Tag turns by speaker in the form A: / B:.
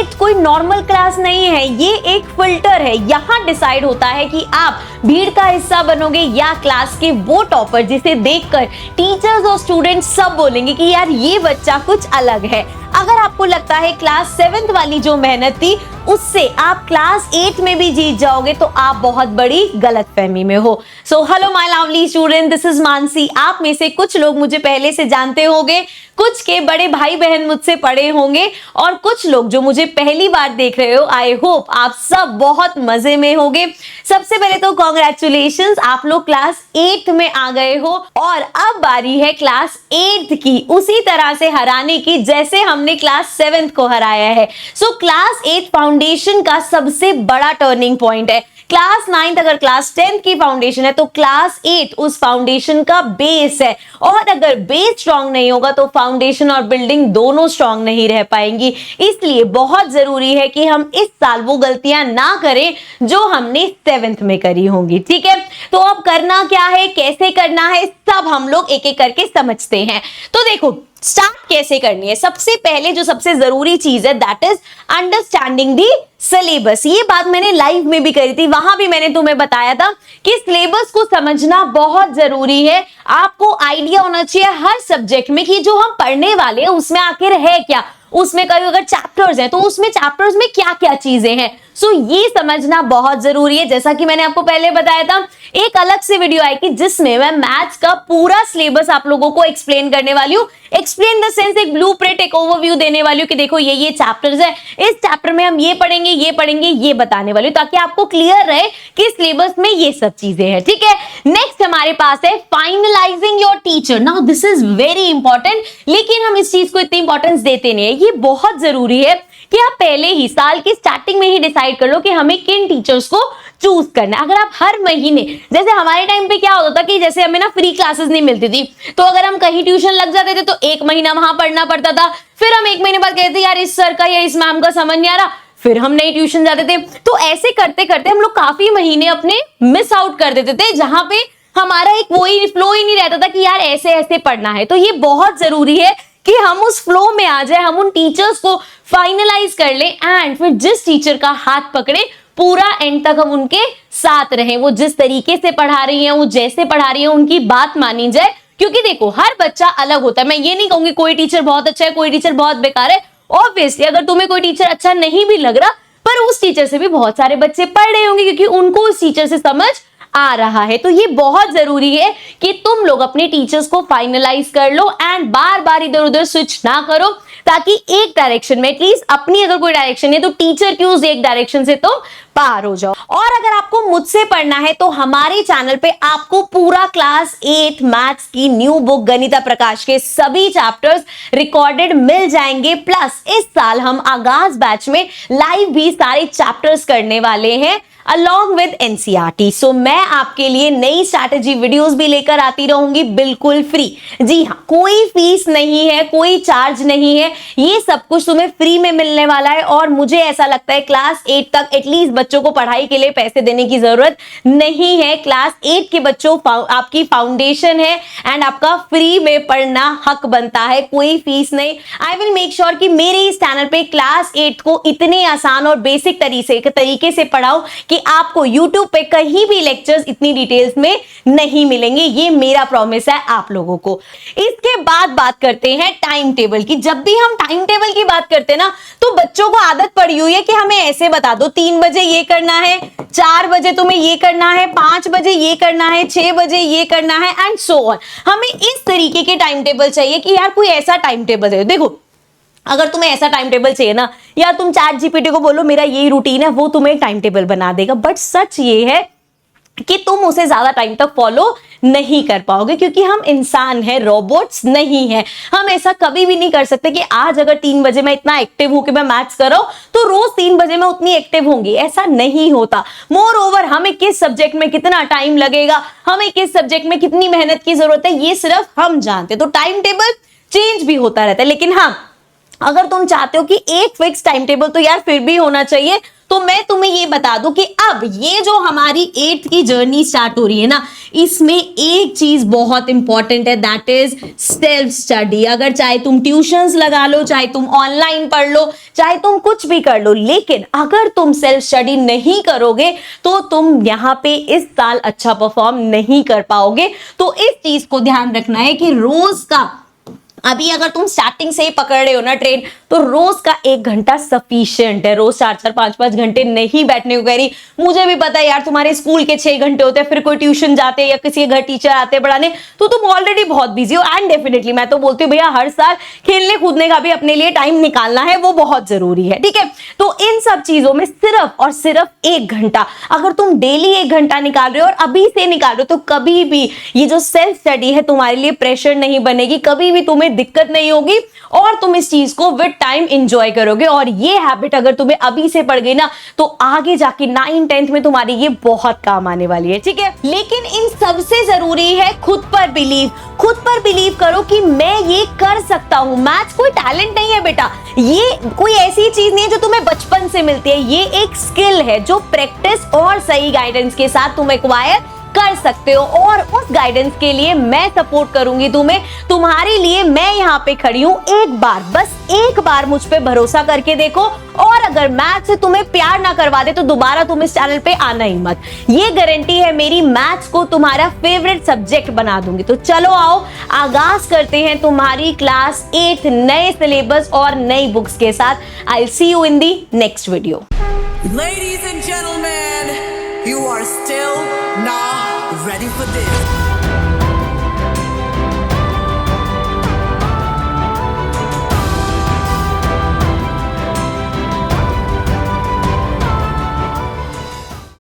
A: Eight कोई normal class नहीं है, ये एक फिल्टर है। यहाँ डिसाइड होता है कि आप भीड़ का हिस्सा बनोगे या क्लास के वो टॉपर जिसे देखकर टीचर्स और स्टूडेंट्स सब बोलेंगे कि यार ये बच्चा कुछ अलग है। अगर आपको लगता है क्लास 7th वाली जो मेहनत थी उससे आप क्लास 8 में भी जीत जाओगे तो आप बहुत बड़ी गलतफहमी में हो। So hello my lovely student, this is Mansi. आप में से कुछ लोग मुझे पहले से जानते होंगे, कुछ के बड़े भाई बहन मुझसे पढ़े होंगे और कुछ लोग जो मुझे पहली बार देख रहे हो, आई होप आप सब बहुत मजे में होंगे। सबसे पहले तो कॉन्ग्रेचुलेशंस, आप लोग क्लास 8 में आ गए हो और अब बारी है क्लास 8th की उसी तरह से हराने की जैसे हमने क्लास 7th को हराया है। सो क्लास 8 फाउंडेशन का सबसे बड़ा टर्निंग पॉइंट है। क्लास 9th अगर क्लास 10th की फाउंडेशन है तो क्लास 8 उस फाउंडेशन का बेस है, और अगर बेस स्ट्रांग नहीं होगा तो फाउंडेशन और बिल्डिंग दोनों स्ट्रांग नहीं रह पाएंगी। इसलिए बहुत जरूरी है कि हम इस साल वो गलतियां ना करें जो हमने 7th में करी होंगी। ठीक है, तो अब करना क्या है, कैसे करना है, सब हम लोग एक एक करके समझते हैं। तो देखो स्टार्ट कैसे करनी है। सबसे पहले जो सबसे जरूरी चीज है that is understanding the syllabus. ये बात मैंने लाइव में भी करी थी, वहां भी मैंने तुम्हें बताया था कि सिलेबस को समझना बहुत जरूरी है। आपको आइडिया होना चाहिए हर सब्जेक्ट में कि जो हम पढ़ने वाले हैं उसमें आखिर है क्या, उसमें कई अगर चैप्टर्स हैं तो उसमें चैप्टर्स में क्या क्या चीजें हैं। सो ये समझना बहुत जरूरी है। जैसा कि मैंने आपको पहले बताया था, एक अलग से वीडियो आएगी जिसमें मैं मैथ्स का पूरा सिलेबस आप लोगों को एक्सप्लेन करने वाली हूँ। एक्सप्लेन द सेंस एक ब्लूप्रिंट, एक ओवरव्यू देने वाली हूँ कि देखो ये चैप्टर्स है, इस चैप्टर में हम ये पढ़ेंगे ये बताने वाली हूँ, ताकि आपको क्लियर रहे कि सिलेबस में ये सब चीजें हैं। ठीक है, नेक्स्ट हमारे पास है finalising your teacher. Now this is very important, लेकिन हम इस चीज को इतनी इंपॉर्टेंस देते नहीं है। ये बहुत जरूरी है कि आप पहले ही साल की स्टार्टिंग में ही डिसाइड कर लो कि हमें किन टीचर्स को चूज करना है। अगर आप हर महीने, जैसे हमारे टाइम पे क्या होता था कि जैसे हमें ना फ्री क्लासेस नहीं मिलती थी, तो अगर हम कहीं ट्यूशन लग जाते थे तो एक महीना वहां पढ़ना पड़ता था, फिर हम एक महीने बाद कहते थे यार इस सर का या इस मैम का समझ नहीं आ रहा, फिर हम नई ट्यूशन जाते थे। तो ऐसे करते करते हम लोग काफी महीने अपने मिस आउट कर देते थे, जहां पे हमारा एक वही फ्लो ही नहीं रहता था कि यार ऐसे ऐसे पढ़ना है। तो ये बहुत जरूरी है कि हम उस फ्लो में आ जाए, हम उन टीचर्स को फाइनलाइज कर ले एंड फिर जिस टीचर का हाथ पकड़े पूरा एंड तक हम उनके साथ रहें। वो जिस तरीके से पढ़ा रही हैं, वो जैसे पढ़ा रही हैं, उनकी बात मानी जाए। क्योंकि देखो हर बच्चा अलग होता है। मैं ये नहीं कहूंगी कोई टीचर बहुत अच्छा है, कोई टीचर बहुत बेकार है। ऑब्वियसली अगर तुम्हें कोई टीचर अच्छा नहीं भी लग रहा, पर उस टीचर से भी बहुत सारे बच्चे पढ़ रहे होंगे क्योंकि उनको उस टीचर से समझ आ रहा है। तो ये बहुत जरूरी है कि तुम लोग अपने टीचर्स को फाइनलाइज कर लो एंड बार बार इधर उधर स्विच ना करो, ताकि एक डायरेक्शन में एटलीस्ट अपनी अगर कोई डायरेक्शन है तो टीचर की उस एक डायरेक्शन से तुम पार हो जाओ। और अगर आपको मुझसे पढ़ना है तो हमारे चैनल पे आपको पूरा क्लास 8 मैथ्स की न्यू बुक गणिता प्रकाश के सभी चैप्टर्स रिकॉर्डेड मिल जाएंगे। प्लस इस साल हम आगाज बैच में लाइव भी सारे चैप्टर्स करने वाले हैं अलॉन्ग विद एनसीईआरटी। सो मैं आपके लिए नई स्ट्रैटेजी वीडियोस भी लेकर आती रहूंगी बिल्कुल फ्री। जी हाँ, कोई फीस नहीं है, कोई चार्ज नहीं है, ये सब कुछ तुम्हें फ्री में मिलने वाला है। और मुझे ऐसा लगता है क्लास 8 तक एटलीस्ट बच्चों को पढ़ाई के लिए पैसे देने की जरूरत नहीं है। क्लास 8 के बच्चों आपकी फाउंडेशन है एंड आपका फ्री में पढ़ना हक बनता है, कोई फीस नहीं। आई विल मेक श्योर कि मेरे इस चैनल पे क्लास 8 को इतने आसान और बेसिक तरीके से पढ़ाओ कि आपको YouTube पे कहीं भी लेक्चर्स इतनी डिटेल्स में नहीं मिलेंगे। ये मेरा प्रॉमिस है आप लोगों को। इसके बाद बात करते हैं टाइम टेबल की। जब भी हम टाइम टेबल की बात करते हैं ना, तो बच्चों को आदत पड़ी हुई है कि हमें ऐसे बता दो 3 बजे ये करना है, 4 बजे तुम्हें ये करना है, 5 बजे ये करना है, 6 बजे ये करना है एंड सो ऑन। हमें इस तरीके के टाइम टेबल चाहिए कि यार कोई ऐसा टाइम टेबल है। देखो अगर तुम्हें ऐसा टाइम टेबल चाहिए ना, या तुम चैट जीपीटी को बोलो मेरा यही रूटीन है, वो तुम्हें टाइम टेबल बना देगा। बट सच ये है कि तुम उसे ज्यादा टाइम तक फॉलो नहीं कर पाओगे, क्योंकि हम इंसान हैं, रोबोट्स नहीं हैं। हम ऐसा कभी भी नहीं कर सकते कि आज अगर 3 बजे मैं इतना एक्टिव हूं कि मैं मैथ्स कर रहा हूं तो रोज 3 बजे मैं उतनी एक्टिव होंगी, ऐसा नहीं होता। मोर ओवर हमें किस सब्जेक्ट में कितना टाइम लगेगा, हमें किस सब्जेक्ट में कितनी मेहनत की जरूरत है, ये सिर्फ हम जानते हैं। तो टाइम टेबल चेंज भी होता रहता है, लेकिन हाँ अगर तुम चाहते हो कि एक फिक्स टाइम टेबल तो यार फिर भी होना चाहिए। तो मैं तुम्हें ये बता दूं कि अब ये जो हमारी 8th की जर्नी स्टार्ट हो रही है ना, इसमें एक चीज बहुत इंपॉर्टेंट है, दैट इज सेल्फ स्टडी। अगर चाहे तुम ट्यूशंस लगा लो, चाहे तुम ऑनलाइन पढ़ लो, चाहे तुम कुछ भी कर लो, लेकिन अगर तुम सेल्फ स्टडी नहीं करोगे तो तुम यहां पे इस साल अच्छा परफॉर्म नहीं कर पाओगे। तो इस चीज को ध्यान रखना है कि रोज का, अभी अगर तुम स्टार्टिंग से ही पकड़ रहे हो ना ट्रेन, तो रोज का 1 घंटा सफिशिएंट है। रोज 4-4 5-5 घंटे नहीं बैठने को कह रही। मुझे भी पता है यार, तुम्हारे स्कूल के 6 घंटे होते हैं, फिर कोई ट्यूशन जाते हैं या किसी के घर टीचर आते हैं पढ़ाने, तो तुम ऑलरेडी बहुत बिजी हो। एंड डेफिनेटली मैं तो बोलती हूँ भैया, हर साल खेलने कूदने का भी अपने लिए टाइम निकालना है, वो बहुत जरूरी है, ठीक है। तो इन सब चीजों में सिर्फ और सिर्फ 1 घंटा अगर तुम डेली 1 घंटा निकाल रहे हो और अभी से निकाल रहे हो, तो कभी भी ये जो सेल्फ स्टडी है तुम्हारे लिए प्रेशर नहीं बनेगी, कभी भी तुम्हें दिक्कत नहीं होगी और तुम इस चीज को विद टाइम एंजॉय करोगे। और ये हैबिट अगर तुम्हें अभी से पड़ गई ना, तो आगे जाके 9th-10th में तुम्हारी ये बहुत काम आने वाली है, ठीक है। लेकिन इन सबसे जरूरी है खुद पर बिलीव। खुद पर बिलीव करो कि मैं ये कर सकता हूं। मैथ्स कोई टैलेंट नहीं है बेटा, ये कोई ऐसी चीज नहीं है जो तुम्हें बचपन से मिलती है, ये एक स्किल है जो प्रैक्टिस और सही गाइडेंस के साथ तुम एक्वायर कर सकते हो। और उस गाइडेंस के लिए मैं सपोर्ट करूंगी तुम्हें, तुम्हारे लिए मैं यहाँ पे खड़ी हूं। एक बार, बस एक बार मुझ पे भरोसा करके देखो, और अगर मैथ्स से तुम्हें प्यार ना करवा दे तो दोबारा तुम इस चैनल पे आना ही मत। ये गारंटी है मेरी, मैथ्स को तुम्हारा फेवरेट सब्जेक्ट बना दूंगी। तो चलो आओ आगाज करते हैं तुम्हारी क्लास 8 नए सिलेबस और नई बुक्स के साथ। I will see you in the next video.
B: Ladies and gentlemen, you are still not ready for this.